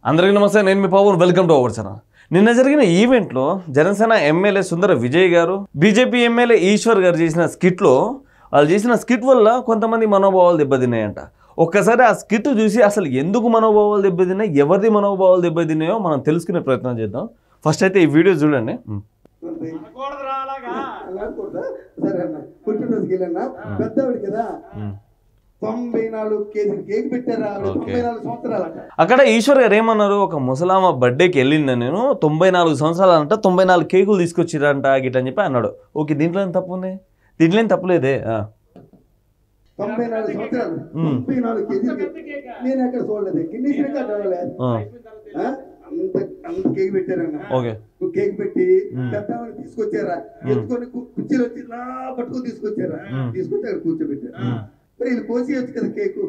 అందరికీ నమస్తే, నేను మీ Pavan. Welcome to our channel. నిన్న జరిగిన ఈవెంట్లో జనసేన ఎమ్మెల్యే సుందర విజయ్ గారు, బీజేపీ ఎమ్మెల్యే ఈశ్వర్ గారు చేసిన స్కిట్లో, వాళ్ళు చేసిన స్కిట్ వల్ల కొంతమంది మనోభావాలు దెబ్బతిన్నాయంట. ఒక్కసారి ఆ స్కిట్ చూసి అసలు ఎందుకు మనోభావాలు దెబ్బతిన్నాయి, ఎవరిది మనోభావాలు దెబ్బతిన్నాయో మనం తెలుసుకునే ప్రయత్నం చేద్దాం. ఫస్ట్ అయితే ఈ వీడియో చూడండి. అక్కడ ఈశ్వర్ గారు ఏమన్నారు, ఒక ముసలామ బర్త్డేకి వెళ్ళిందా నేను, 94 సంవత్సరాలు అంట, 94 కేకులు తీసుకొచ్చిరంట గిట్లని చెప్పి అన్నాడు. ఓకే, దీంట్లో ఏం తప్పు ఉంది? దీంట్లో ఏం తప్పులేదే. 94 సంవత్సరాలు 94 కేజీలు నేను ఎక్కడ చూడలేదు. గిన్నీస్ రికార్డ్ అవ్వలేదు. అంత కేక్ పెట్టారన్న. కేక్ పెట్టి పెద్దవాడిని తీసుకొచ్చారా, ఎత్తుకొని కుర్చీలు వచ్చి ఇలా పట్టుకొని తీసుకొచ్చారా, తీసుకొచ్చి అక్కడ కూర్చోబెట్టారు. మరి వీళ్ళు కోసేయచ్చు కదా కేకు.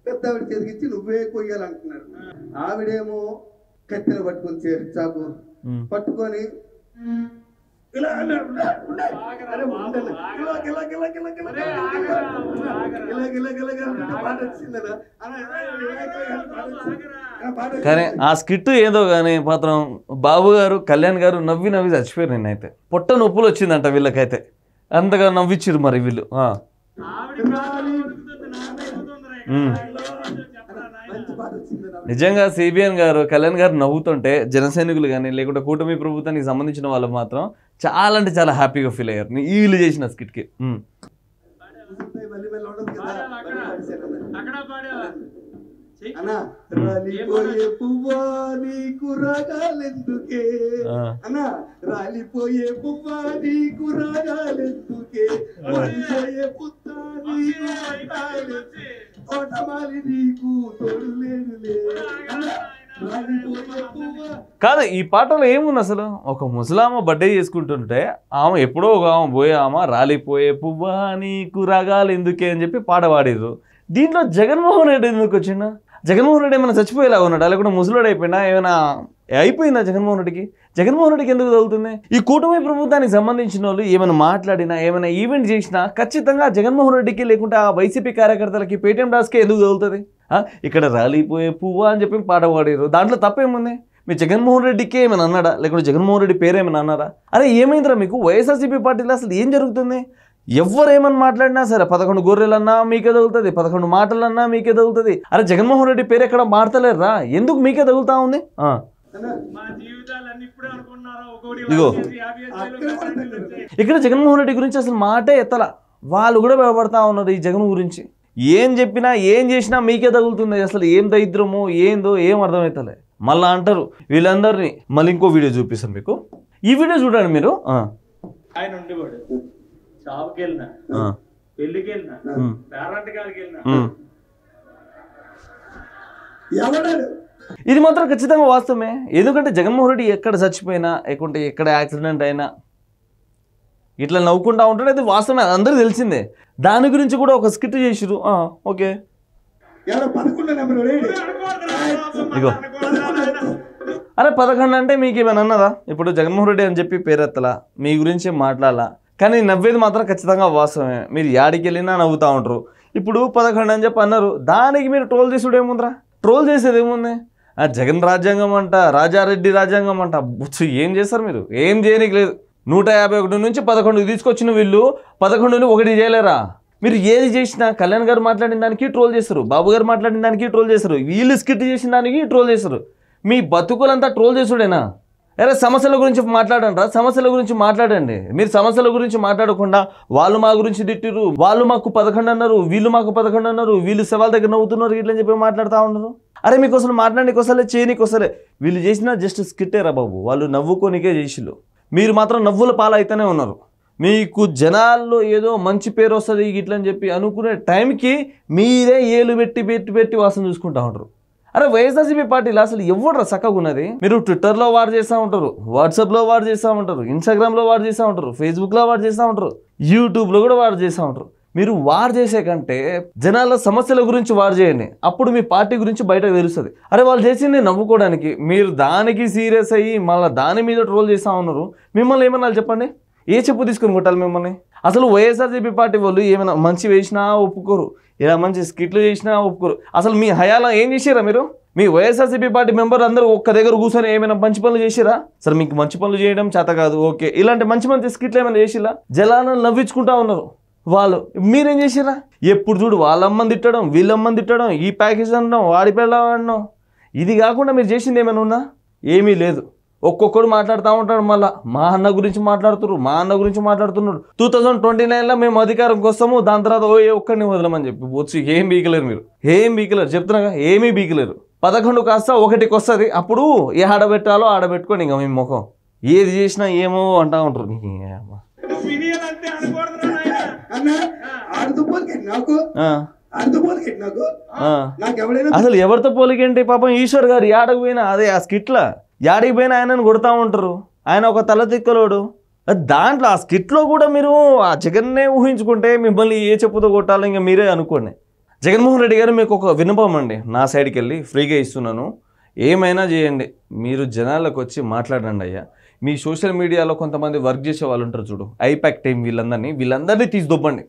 పెద్దవాడి చేతికిచ్చి నువ్వే కొయ్యాలంటున్నారు. ఆవిడేమో కత్తెలు పట్టుకొని చాకు పట్టుకొని కానీ ఆ స్కిట్ ఏదో కానీ మాత్రం బాబు గారు, కళ్యాణ్ గారు నవ్వి నవ్వి చచ్చిపోయారు. నేనైతే పొట్ట నొప్పులు వచ్చిందంట వీళ్ళకైతే, అంతగా నవ్విచ్చిరు మరి వీళ్ళు. నిజంగా సిబిఎన్ గారు, కళ్యాణ్ గారు నవ్వుతుంటే జనసైనికులు కానీ లేకుంటే కూటమి ప్రభుత్వానికి సంబంధించిన వాళ్ళు మాత్రం చాలా అంటే చాలా హ్యాపీగా ఫీల్ అయ్యారు వీళ్ళు చేసిన స్కిట్కి. రాలిపోయే పువ్వా నీకు రాగాలెందుకే అన్నా, రాలిపోయే పువ్వా నీకు రాగాలెందుకే, రాలిపోయే పుత్త నీకు తోటమాలి నీకు తోడులేదులే. కాదు, ఈ పాటలో ఏముంది అసలు? ఒక ముసలామ బర్త్డే చేసుకుంటుంటే ఆమె ఎప్పుడో ఒక ఆమె పోయే ఆమె రాలిపోయే పువ్వా నీకు రాగాలు ఎందుకే అని చెప్పి పాట పాడారు. దీంట్లో జగన్మోహన్ రెడ్డి ఎందుకు వచ్చిందా? జగన్మోహన్ రెడ్డి ఏమైనా చచ్చిపోయేలా ఉన్నాడు, లేకుంటే ముసలోడు అయిపోయినా, ఏమైనా అయిపోయిందా జగన్మోహన్ రెడ్డికి? జగన్మోహన్ రెడ్డికి ఎందుకు తగులుతుంది? ఈ కూటమి ప్రభుత్వానికి సంబంధించిన వాళ్ళు ఏమైనా మాట్లాడినా, ఏమైనా ఈవెంట్ చేసినా ఖచ్చితంగా జగన్మోహన్ రెడ్డికి లేకుంటే ఆ వైసీపీ కార్యకర్తలకి, పేటీఎం డాస్కి ఎందుకు తగులుతుంది? ఇక్కడ రాలిపోయే పువ్వా అని చెప్పి పాట పాడారు. దాంట్లో తప్పేముంది? మీ జగన్మోహన్ రెడ్డికి ఏమైనా అన్నాడా, లేకుంటే జగన్మోహన్ రెడ్డి పేరు ఏమైనా అన్నారా? అరే ఏమైందిరా మీకు? వైఎస్ఆర్సీపీ పార్టీలో అసలు ఏం జరుగుతుంది? ఎవరేమని మాట్లాడినా సరే 11 గొర్రెలన్నా మీకే తగులుతుంది, 11 మాటలన్నా మీకే తగులుతుంది. అరే జగన్మోహన్ రెడ్డి పేరు ఎక్కడ మాడతలేరా? ఎందుకు మీకే తగులుతా ఉంది? ఇగో ఇక్కడ జగన్మోహన్ రెడ్డి గురించి అసలు మాటే ఎత్తలా. వాళ్ళు కూడా భయపడతా ఉన్నారు ఈ జగన్ గురించి. ఏం చెప్పినా ఏం చేసినా మీకే తగులుతుంది. అసలు ఏం దరిద్రమో ఏందో ఏం అర్థమవుతలే. మళ్ళా అంటారు వీళ్ళందరినీ. మళ్ళీ ఇంకో వీడియో చూపిస్తాను మీకు. ఈ వీడియో చూడండి మీరు. ఆయన ఉండేవాడు, షాప్కి వెళ్ళినా, పెళ్లికి వెళ్ళినా, పేరెంట్ గారికి వెళ్ళినా, ఇది మాత్రం ఖచ్చితంగా వాస్తవమే. ఎందుకంటే జగన్మోహన్ రెడ్డి ఎక్కడ చచ్చిపోయినా, లేకుంటే ఎక్కడ యాక్సిడెంట్ అయినా ఇట్లా నవ్వుకుంటా ఉంటాడు. అది వాస్తవమే, అందరూ తెలిసిందే. దాని గురించి కూడా ఒక స్కిట్ చేసిరు. ఓకే, ఇగో అరే 11 అంటే మీకు ఏమైనా అన్నదా? ఇప్పుడు జగన్మోహన్ రెడ్డి అని చెప్పి పేరెత్తలా, మీ గురించి మాట్లాడాలా, కానీ నవ్వేది మాత్రం ఖచ్చితంగా వాస్తవమే. మీరు యాడికి వెళ్ళినా నవ్వుతూ ఉంటారు. ఇప్పుడు 11 అని చెప్పి అన్నారు, దానికి మీరు ట్రోల్ చేసుడు ఏముందిరా? ట్రోల్ చేసేది ఏముంది? జగన్ రాజ్యాంగం అంట, రాజారెడ్డి రాజ్యాంగం అంట, బుచ్చు ఏం చేస్తారు మీరు? ఏం చేయనికి లేదు. 151 నుంచి 11 తీసుకొచ్చిన వీళ్ళు 11ని 1 చేయలేరా? మీరు ఏది చేసినా కళ్యాణ్ గారు మాట్లాడిన దానికి ట్రోల్ చేస్తారు, బాబు గారు మాట్లాడిన దానికి ట్రోల్ చేస్తారు, వీళ్ళు స్కిట్ చేసిన దానికి ట్రోల్ చేస్తారు. మీ బతుకులంతా ట్రోల్ చేసుడేనా? అరే సమస్యల గురించి మాట్లాడండి, సమస్యల గురించి మాట్లాడండి. మీరు సమస్యల గురించి మాట్లాడకుండా వాళ్ళు మా గురించి తిట్టిరు, వాళ్ళు మాకు 11 అన్నారు, వీళ్ళు మాకు 11 అన్నారు, వీళ్ళు సవాల్ దగ్గర నవ్వుతున్నారు ఇట్లని చెప్పి మాట్లాడుతూ ఉన్నారు. అరే మీకు అసలు మాట్లాడడానికి వస్తలే, చేయనీకి వస్తలే. వీళ్ళు చేసిన జస్ట్ స్కిట్టేరా బాబు, వాళ్ళు నవ్వుకోనికే చేసిళ్ళు. మీరు మాత్రం నవ్వుల పాలైతేనే ఉన్నారు. మీకు జనాల్లో ఏదో మంచి పేరు వస్తుంది ఇట్లని చెప్పి అనుకునే టైంకి మీరే ఏలు పెట్టి పెట్టి పెట్టి వాసన చూసుకుంటా ఉంటారు. అరే వైఎస్ఆర్సీపీ పార్టీలో అసలు ఎవరు చక్కగా ఉన్నది? మీరు ట్విట్టర్లో వాడు చేస్తూ ఉంటారు, వాట్సాప్లో వాడు చేస్తూ ఉంటారు, ఇన్స్టాగ్రామ్లో వాడు చేస్తూ ఉంటారు, ఫేస్బుక్లో వాడు చేస్తూ ఉంటారు, యూట్యూబ్లో కూడా వాడు చేస్తూ ఉంటారు. మీరు వార్ చేసే కంటే జనాల సమస్యల గురించి వార్ చేయండి, అప్పుడు మీ పార్టీ గురించి బయటకు తెలుస్తుంది. అరే వాళ్ళు చేసింది నవ్వుకోవడానికి, మీరు దానికి సీరియస్ అయ్యి మళ్ళీ దాని మీద ట్రోల్ చేస్తూ ఉన్నారు. మిమ్మల్ని ఏమన్నా చెప్పండి, ఏ చెప్పు తీసుకొని కొట్టాలి మిమ్మల్ని? అసలు వైఎస్ఆర్సీపీ పార్టీ వాళ్ళు ఏమైనా మంచి వేసినా ఒప్పుకోరు, ఇలా మంచి స్కిట్లు చేసినా ఒప్పుకోరు. అసలు మీ హయాలో ఏం చేసారా మీరు? మీ వైఎస్ఆర్సీపీ పార్టీ మెంబర్ అందరూ ఒక్క దగ్గర కూర్చొని ఏమైనా మంచి పనులు చేసిరా? సరే మీకు మంచి పనులు చేయడం చేత కాదు, ఓకే. ఇలాంటి మంచి మంచి స్కిట్లు ఏమైనా చేసిరా? జనాలను నవ్వించుకుంటా ఉన్నారు వాళ్ళు. మీరేం చేసిరా? ఎప్పుడు చూడు వాళ్ళమ్మని తిట్టడం, వీళ్ళమ్మని తిట్టడం, ఈ ప్యాకేజ్ అనడం, వాడి పిల్లలు అనడం. ఇది కాకుండా మీరు చేసింది ఏమైనా ఉందా? ఏమీ లేదు. ఒక్కొక్కడు మాట్లాడుతూ ఉంటాడు. మళ్ళీ మా అన్న గురించి మాట్లాడుతున్నారు. 2029లో మేము అధికారంకి వస్తాము, దాని తర్వాత ఒక్కడిని వదలమని చెప్పి వచ్చి ఏం బీకలేరు మీరు, ఏం బీకలేరు. చెప్తున్నాగా, ఏమీ బీకలేరు. 11 కాస్త 1కి వస్తుంది. అప్పుడు ఏ ఆడబెట్టాలో ఆడబెట్టుకోండి. ఇంకా మీ ముఖం ఏది చేసినా ఏమో అంటా ఉంటారు. అసలు ఎవరితో పోలికేంటి? పాపం ఈశ్వర్ గారు యాడకు పోయినా అదే ఆ స్కిట్లా యాడికి పోయినా ఆయనను కొడతా ఉంటారు. ఆయన ఒక తలతిక్కలోడు. దాంట్లో ఆ స్కిట్లో కూడా మీరు ఆ జగన్నే ఊహించుకుంటే మిమ్మల్ని ఏ చెప్పుతో కొట్టాలో ఇంకా మీరే అనుకోండి. జగన్మోహన్ రెడ్డి గారు మీకు ఒక విన్నపం అండి, నా సైడ్కి వెళ్ళి ఫ్రీగా ఇస్తున్నాను. ఏమైనా చేయండి, మీరు జనాలకు వచ్చి మాట్లాడండి అయ్యా. మీ సోషల్ మీడియాలో కొంతమంది వర్క్ చేసే వాళ్ళు ఉంటారు చూడు, ఐపాక్ టీం, వీళ్ళందరినీ తీసిదొబ్బండి.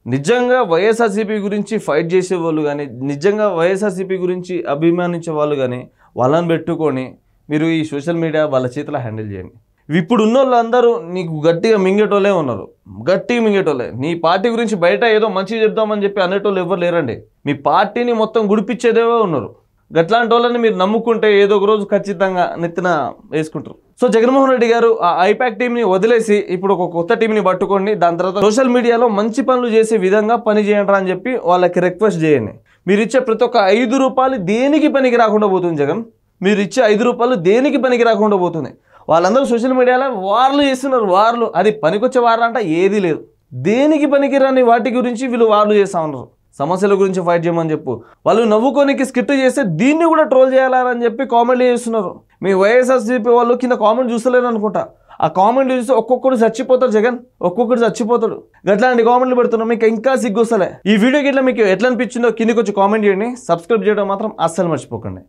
నిజంగా వైఎస్ఆర్సీపీ గురించి ఫైట్ చేసేవాళ్ళు కానీ, నిజంగా వైఎస్ఆర్సీపీ గురించి అభిమానించే వాళ్ళు కానీ వాళ్ళని పెట్టుకొని మీరు ఈ సోషల్ మీడియా వాళ్ళ చేతిలో హ్యాండిల్ చేయండి. ఇప్పుడు ఉన్న వాళ్ళందరూ నీకు గట్టిగా మింగేటోళ్ళే ఉన్నారు, గట్టిగా మింగేటోళ్ళే. నీ పార్టీ గురించి బయట ఏదో మంచిగా చెప్దామని చెప్పి అనేటోళ్ళు ఎవరు లేరండి. మీ పార్టీని మొత్తం గుడిపించేదేవే ఉన్నారు. గట్లాంటి వాళ్ళని మీరు నమ్ముకుంటే ఏదో ఒక రోజు ఖచ్చితంగా నెత్తిన వేసుకుంటారు. సో జగన్మోహన్ రెడ్డి గారు ఆ ఐపాక్ టీంని వదిలేసి ఇప్పుడు ఒక కొత్త టీంని పట్టుకోండి. దాని తర్వాత సోషల్ మీడియాలో మంచి పనులు చేసే విధంగా పని చేయండి అని చెప్పి వాళ్ళకి రిక్వెస్ట్ చేయండి. మీరు ఇచ్చే ప్రతి ఒక్క 5 రూపాయలు దేనికి పనికి రాకుండా పోతుంది జగన్. మీరు ఇచ్చే 5 రూపాయలు దేనికి పనికి రాకుండా పోతుంది. వాళ్ళందరూ సోషల్ మీడియాలో వార్లు చేస్తున్నారు. వార్లు అది పనికొచ్చే వారు అంట ఏదీ లేదు. దేనికి పనికిరాని వాటి గురించి వీళ్ళు వార్లు చేస్తూ ఉన్నారు. సమస్యల గురించి ఫైట్ చేయమని చెప్పు. వాళ్ళు నవ్వుకోనికి స్కిట్ చేస్తే దీన్ని కూడా ట్రోల్ చేయాలని చెప్పి కామెంట్లు చేస్తున్నారు. మీ వైఎస్ఆర్సీపీ వాళ్ళు కింద కామెంట్ చూస్తలేరు అనుకుంటా. ఆ కామెంట్లు చూస్తే ఒక్కొక్కడు చచ్చిపోతాడు జగన్, ఒక్కొక్కడు చచ్చిపోతాడు. అట్లాంటి కామెంట్లు పెడుతున్నాం. మీకు ఇంకా సిగ్గు వస్తలే. ఈ వీడియోకి ఇట్లా మీకు ఎట్లా అనిపించిందో కిందకి వచ్చి కామెంట్ చేయండి. సబ్స్క్రైబ్ చేయడం మాత్రం అస్సలు మర్చిపోకండి.